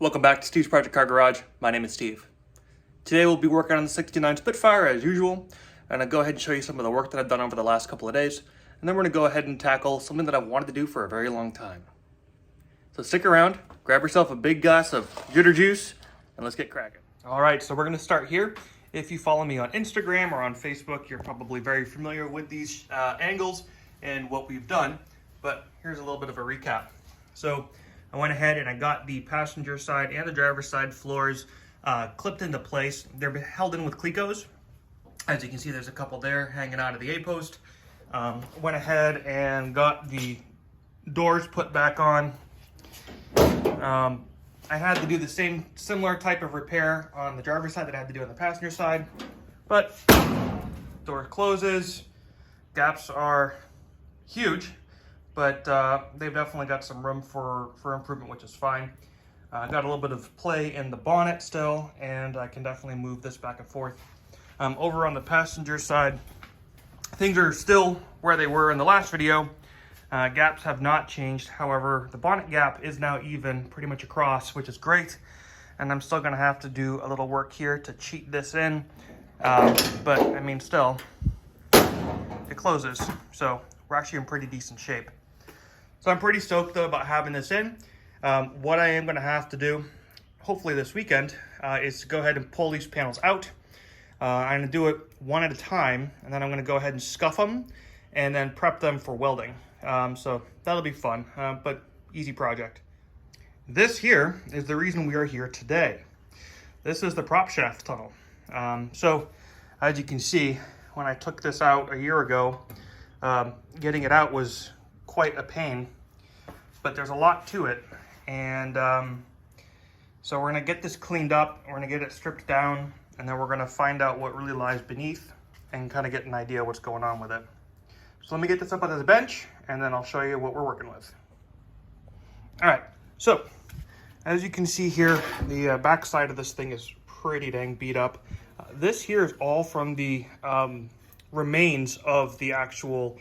Welcome back to Steve's Project Car Garage. My name is Steve. Today we'll be working on the 69 Spitfire as usual, and I'll go ahead and show you some of the work that I've done over the last couple of days, and then we're going to go ahead and tackle something that I've wanted to do for a very long time. So stick around, grab yourself a big glass of jitter juice, and let's get cracking. Alright, so we're going to start here. If you follow me on Instagram or on Facebook, you're probably very familiar with these angles and what we've done, but here's a little bit of a recap. So I went ahead and I got the passenger side and the driver's side floors clipped into place. They're held in with Clecos. As you can see, there's a couple there hanging out of the A-post. Went ahead and got the doors put back on. I had to do the similar type of repair on the driver's side that I had to do on the passenger side. But door closes. Gaps are huge, but they've definitely got some room for improvement, which is fine. Got a little bit of play in the bonnet still, and I can definitely move this back and forth. Over on the passenger side, things are still where they were in the last video. Gaps have not changed. However, the bonnet gap is now even pretty much across, which is great. And I'm still gonna have to do a little work here to cheat this in. But I mean, still, it closes. So we're actually in pretty decent shape. So I'm pretty stoked though about having this in. What I am gonna have to do, hopefully this weekend, is to go ahead and pull these panels out. I'm gonna do it one at a time, and then I'm gonna go ahead and scuff them and then prep them for welding. So that'll be fun, but easy project. This here is the reason we are here today. This is the prop shaft tunnel. So as you can see, when I took this out a year ago, getting it out was quite a pain, but there's a lot to it. And so we're gonna get this cleaned up, we're gonna get it stripped down, and then we're gonna find out what really lies beneath and kind of get an idea what's going on with it. So let me get this up on this bench, and then I'll show you what we're working with. All right, so as you can see here, the back side of this thing is pretty dang beat up. This here is all from the remains of the actual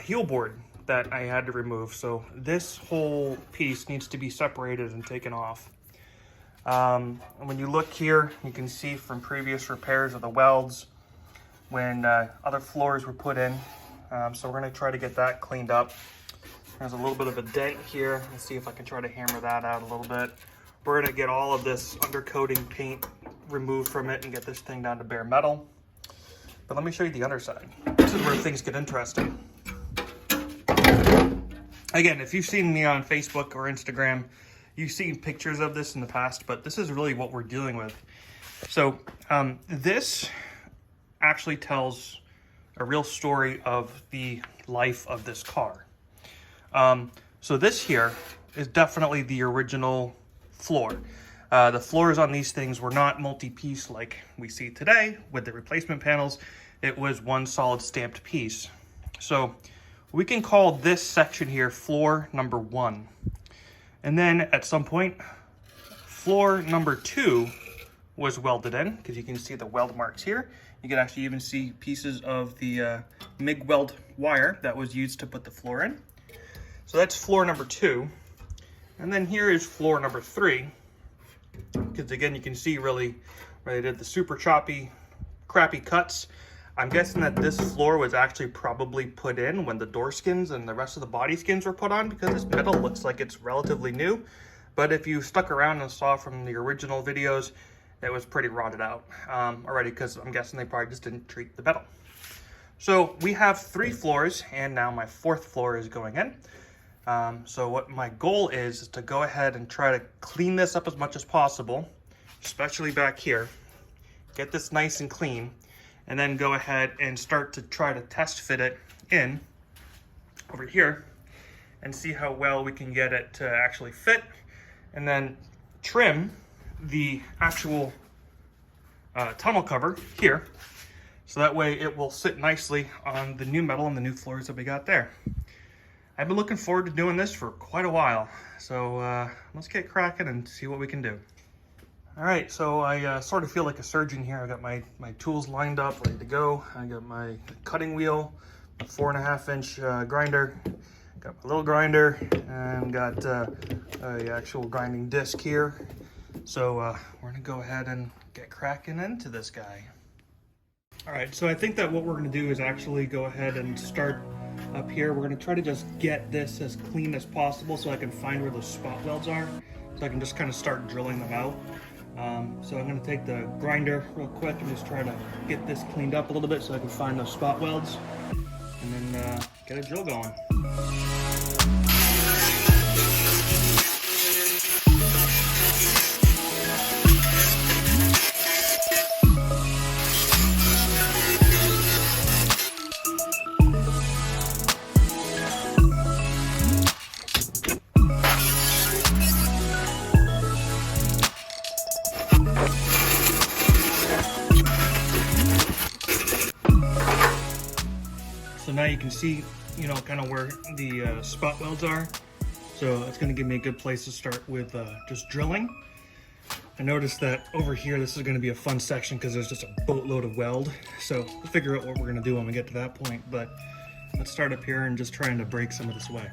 heel board that I had to remove. So this whole piece needs to be separated and taken off. When you look here, you can see from previous repairs of the welds when other floors were put in. So we're gonna try to get that cleaned up. There's a little bit of a dent here. Let's see if I can try to hammer that out a little bit. We're gonna get all of this undercoating paint removed from it and get this thing down to bare metal. But let me show you the underside. This is where things get interesting. Again, if you've seen me on Facebook or Instagram, you've seen pictures of this in the past, but this is really what we're dealing with. So this actually tells a real story of the life of this car. So this here is definitely the original floor. The floors on these things were not multi-piece like we see today with the replacement panels. It was one solid stamped piece. So we can call this section here floor number 1. And then at some point, floor number 2 was welded in, because you can see the weld marks here. You can actually even see pieces of the MIG weld wire that was used to put the floor in. So that's floor number 2. And then here is floor number 3, because again, you can see really where they did the super choppy, crappy cuts. I'm guessing that this floor was actually probably put in when the door skins and the rest of the body skins were put on, because this metal looks like it's relatively new. But if you stuck around and saw from the original videos, it was pretty rotted out already, because I'm guessing they probably just didn't treat the metal. So we have 3 floors, and now my 4th floor is going in. So what my goal is to go ahead and try to clean this up as much as possible, especially back here, get this nice and clean, and then go ahead and start to try to test fit it in over here and see how well we can get it to actually fit, and then trim the actual tunnel cover here, so that way it will sit nicely on the new metal and the new floors that we got there. I've been looking forward to doing this for quite a while, so let's get cracking and see what we can do. All right, so I sort of feel like a surgeon here. I got my tools lined up, ready to go. I got my cutting wheel, a 4.5-inch grinder, got my little grinder and got a actual grinding disc here. So we're gonna go ahead and get cracking into this guy. All right, so I think that what we're gonna do is actually go ahead and start up here. We're gonna try to just get this as clean as possible so I can find where those spot welds are, so I can just kind of start drilling them out. So I'm gonna take the grinder real quick and just try to get this cleaned up a little bit so I can find those spot welds, and then get a drill going. So now you can see, you know, kind of where the spot welds are. So it's going to give me a good place to start with just drilling. I noticed that over here, this is going to be a fun section because there's just a boatload of weld. So we'll figure out what we're going to do when we get to that point. But let's start up here and just trying to break some of this away.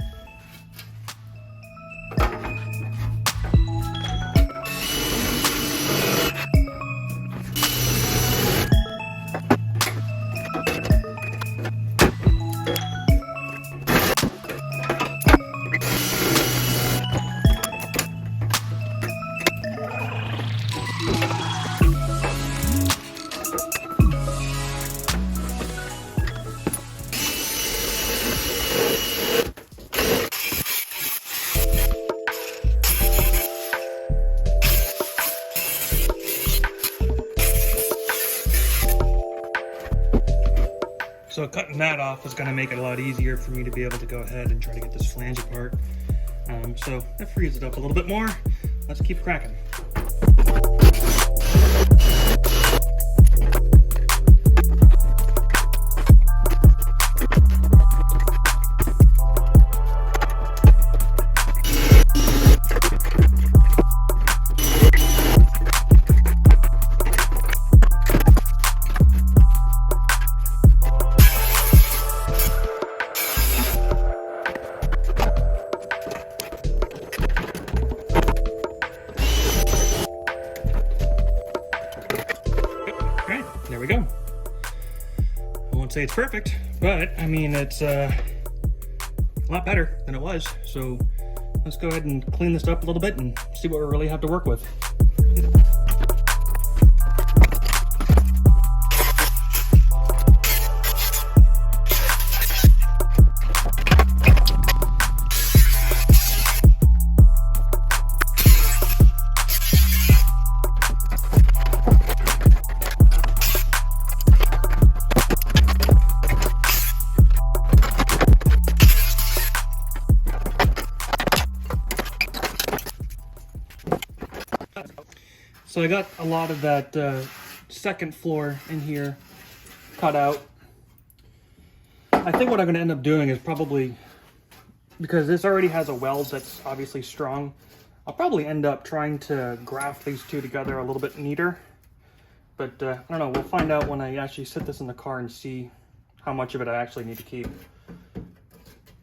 So cutting that off is going to make it a lot easier for me to be able to go ahead and try to get this flange apart. So that frees it up a little bit more. Let's keep cracking. There we go. I won't say it's perfect, but I mean, it's a lot better than it was. So let's go ahead and clean this up a little bit and see what we really have to work with. So I got a lot of that second floor in here cut out. I think what I'm going to end up doing is probably, because this already has a weld that's obviously strong, I'll probably end up trying to graft these two together a little bit neater. But I don't know, we'll find out when I actually sit this in the car and see how much of it I actually need to keep.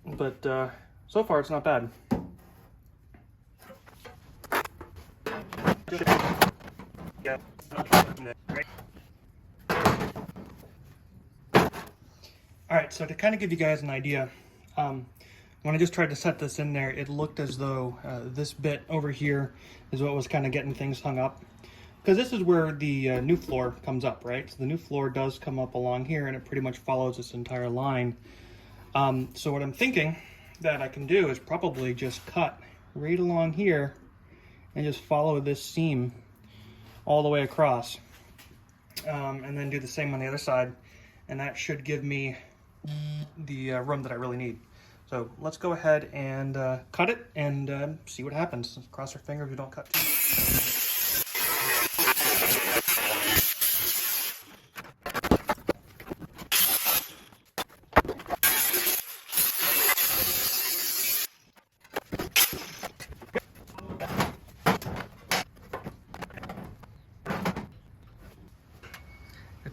But so far it's not bad. Yeah. All right, so to kind of give you guys an idea, when I just tried to set this in there, it looked as though this bit over here is what was kind of getting things hung up. Because this is where the new floor comes up, right? So the new floor does come up along here, and it pretty much follows this entire line. So what I'm thinking that I can do is probably just cut right along here and just follow this seam all the way across, and then do the same on the other side, and that should give me the room that I really need. So let's go ahead and cut it and see what happens. Cross our fingers we don't cut too much.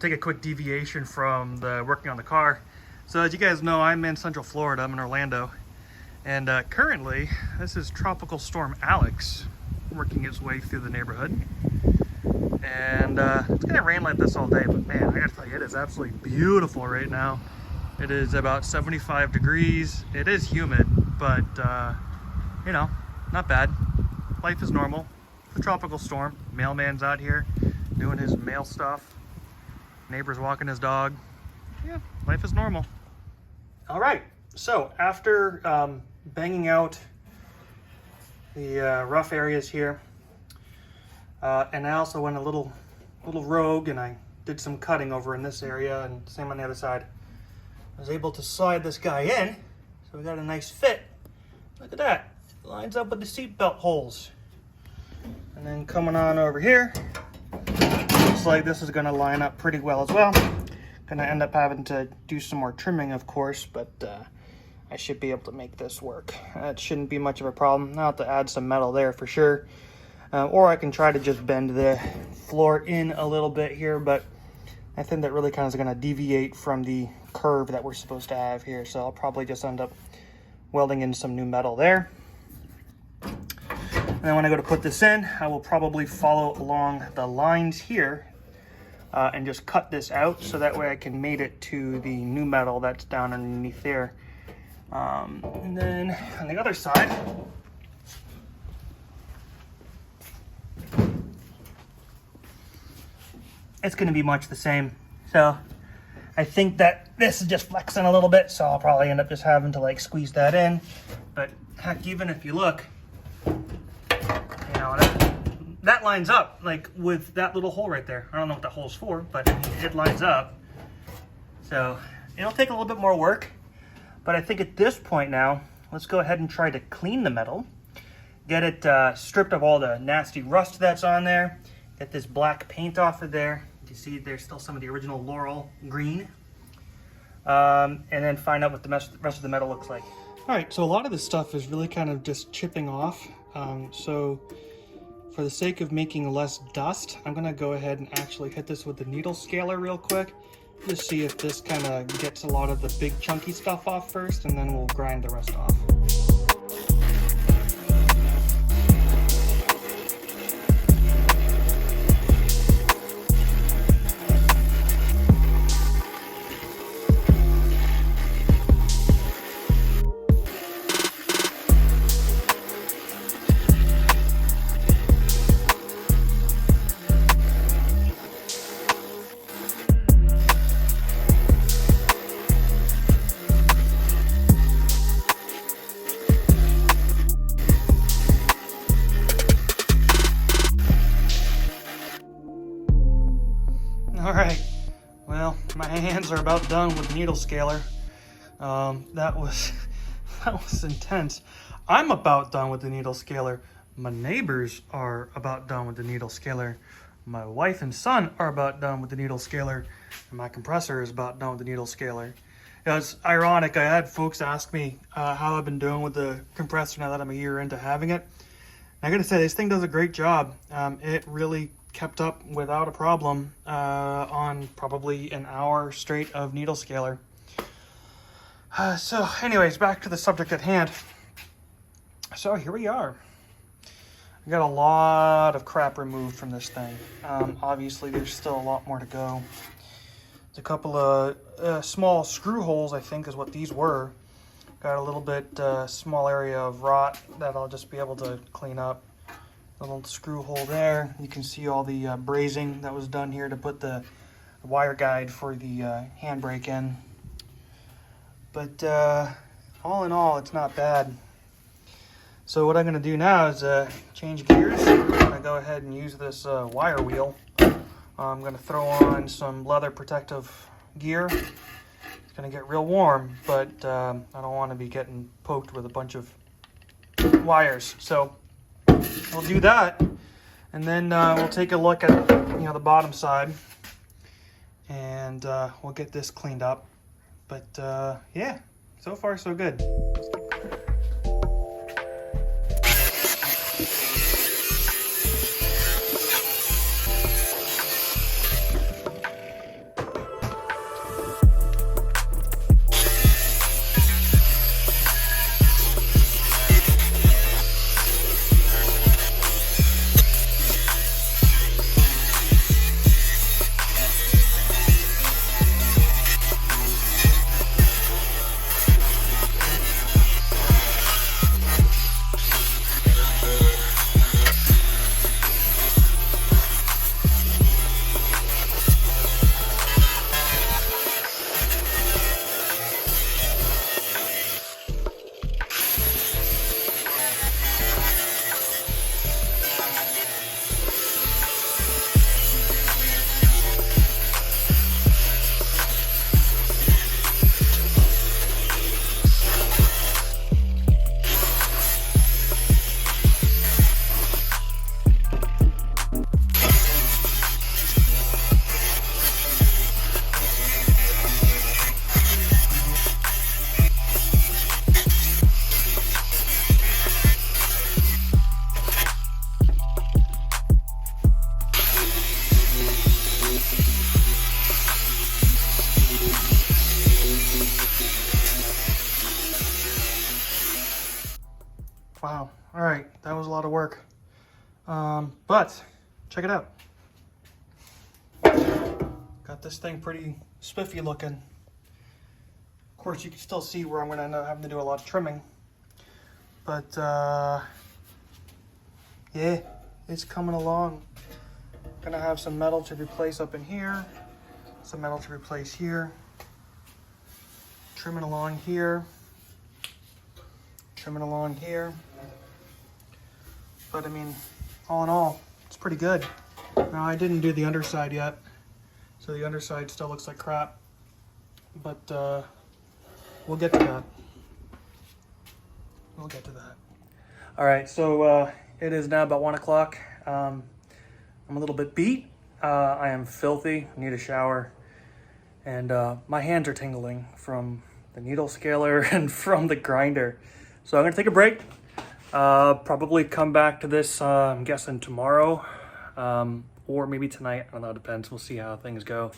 Take a quick deviation from the working on the car. So as you guys know, I'm in Central Florida. I'm in Orlando, And currently, this is Tropical Storm Alex working its way through the neighborhood. And it's gonna rain like this all day, but man, I gotta tell you, it is absolutely beautiful right now. It is about 75 degrees. It is humid, but you know, not bad. Life is normal. It's a tropical storm. Mailman's out here doing his mail stuff. Neighbor's walking his dog. Yeah, life is normal. All right, so after banging out the rough areas here, and I also went a little rogue and I did some cutting over in this area and same on the other side. I was able to slide this guy in, so we got a nice fit. Look at that, it lines up with the seatbelt holes. And then coming on over here, looks like this is gonna line up pretty well as well. Gonna end up having to do some more trimming, of course, but I should be able to make this work. It shouldn't be much of a problem. I'll have to add some metal there for sure. Or I can try to just bend the floor in a little bit here, but I think that really kind of is going to deviate from the curve that we're supposed to have here. So I'll probably just end up welding in some new metal there. And then when I go to put this in, I will probably follow along the lines here and just cut this out so that way I can mate it to the new metal that's down underneath there. And then on the other side, it's going to be much the same. So I think that this is just flexing a little bit, so I'll probably end up just having to like squeeze that in. But heck, even if you look, you know, that lines up like with that little hole right there. I don't know what the hole's for, but it lines up. So it'll take a little bit more work, but I think at this point now, let's go ahead and try to clean the metal, get it stripped of all the nasty rust that's on there, get this black paint off of there. You see there's still some of the original Laurel green. And then find out what the rest of the metal looks like. All right, so a lot of this stuff is really kind of just chipping off. So for the sake of making less dust, I'm gonna go ahead and actually hit this with the needle scaler real quick. Just see if this kind of gets a lot of the big chunky stuff off first, and then we'll grind the rest off. All right, well, my hands are about done with the needle scaler. That was intense. I'm about done with the needle scaler. My neighbors are about done with the needle scaler. My wife and son are about done with the needle scaler. And my compressor is about done with the needle scaler. You know, it's ironic. I had folks ask me how I've been doing with the compressor now that I'm a year into having it. And I gotta say, this thing does a great job. It really kept up without a problem on probably an hour straight of needle scaler. So anyways, back to the subject at hand. So here we are. I got a lot of crap removed from this thing. Obviously there's still a lot more to go. There's a couple of small screw holes, I think is what these were. Got a little bit small area of rot that I'll just be able to clean up. Little screw hole there. You can see all the brazing that was done here to put the wire guide for the handbrake in. But all in all, it's not bad. So what I'm going to do now is change gears. I'm going to go ahead and use this wire wheel. I'm going to throw on some leather protective gear. It's going to get real warm, but I don't want to be getting poked with a bunch of wires. So we'll do that, and then we'll take a look at the bottom side, and we'll get this cleaned up. But yeah, so far so good. Wow. All right, that was a lot of work. But check it out. Got this thing pretty spiffy looking. Of course, you can still see where I'm going to end up having to do a lot of trimming. But yeah, it's coming along. Gonna have some metal to replace up in here, some metal to replace here, trimming along here, trimming along here. But I mean, all in all, it's pretty good. Now, I didn't do the underside yet, so the underside still looks like crap, but we'll get to that. We'll get to that. All right, so it is now about 1 o'clock. I'm a little bit beat. I am filthy, need a shower, and my hands are tingling from the needle scaler and from the grinder. So I'm gonna take a break. Probably come back to this, I'm guessing tomorrow, or maybe tonight. I don't know, it depends. We'll see how things go.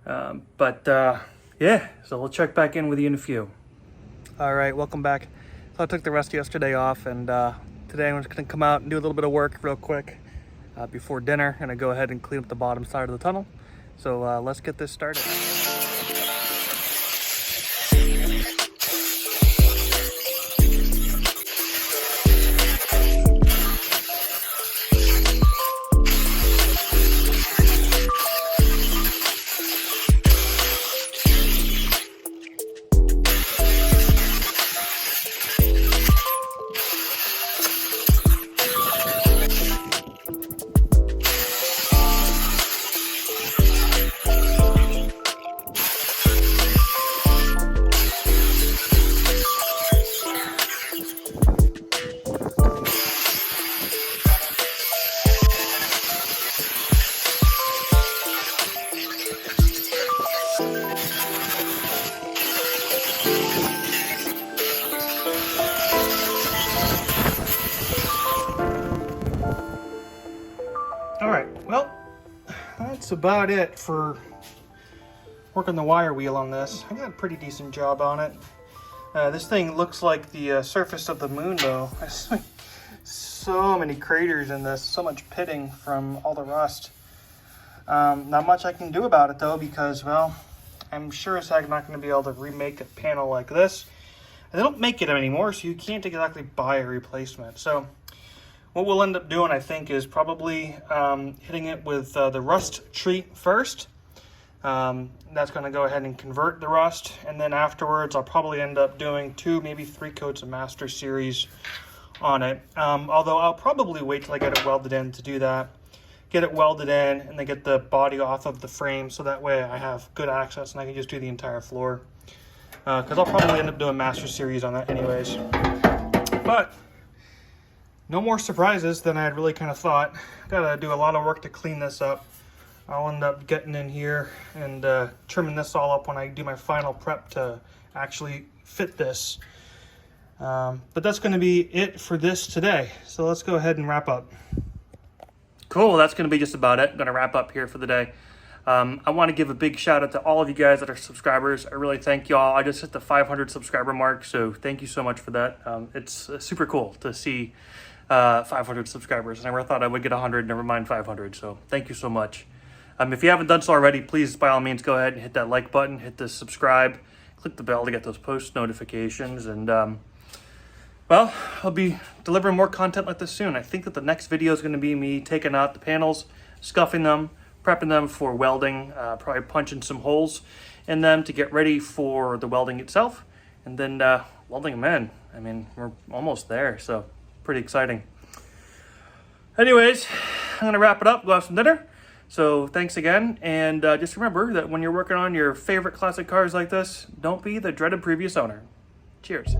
Yeah, so we'll check back in with you in a few. All right, welcome back. So I took the rest of yesterday off, and today I'm just gonna come out and do a little bit of work real quick before dinner, and I go ahead and clean up the bottom side of the tunnel. So let's get this started. Well, that's about it for working the wire wheel on this. I got a pretty decent job on it. This thing looks like the surface of the moon, though. There's so many craters in this, so much pitting from all the rust. Not much I can do about it, though, because, well, I'm sure as heck not going to be able to remake a panel like this. They don't make it anymore, so you can't exactly buy a replacement. So what we'll end up doing, I think, is probably hitting it with the rust treat first. That's going to go ahead and convert the rust, and then afterwards I'll probably end up doing 2, maybe 3 coats of Master Series on it. Although I'll probably wait till I get it welded in to do that. Get it welded in, and then get the body off of the frame, so that way I have good access and I can just do the entire floor. Because I'll probably end up doing Master Series on that anyways. But no more surprises than I had really kind of thought. Gotta do a lot of work to clean this up. I'll end up getting in here and trimming this all up when I do my final prep to actually fit this. But that's going to be it for this today. So let's go ahead and wrap up. Cool, that's going to be just about it. I'm going to wrap up here for the day. I want to give a big shout out to all of you guys that are subscribers. I really thank y'all. I just hit the 500 subscriber mark, so thank you so much for that. It's super cool to see 500 subscribers. I never thought I would get 100, never mind 500, so thank you so much. If you haven't done so already, please, by all means, go ahead and hit that like button, hit the subscribe, click the bell to get those post notifications, and, well, I'll be delivering more content like this soon. I think that the next video is going to be me taking out the panels, scuffing them, prepping them for welding, probably punching some holes in them to get ready for the welding itself, and then welding them in. I mean, we're almost there, so pretty exciting. Anyways, I'm going to wrap it up, go have some dinner. So thanks again, and just remember that when you're working on your favorite classic cars like this, don't be the dreaded previous owner. Cheers.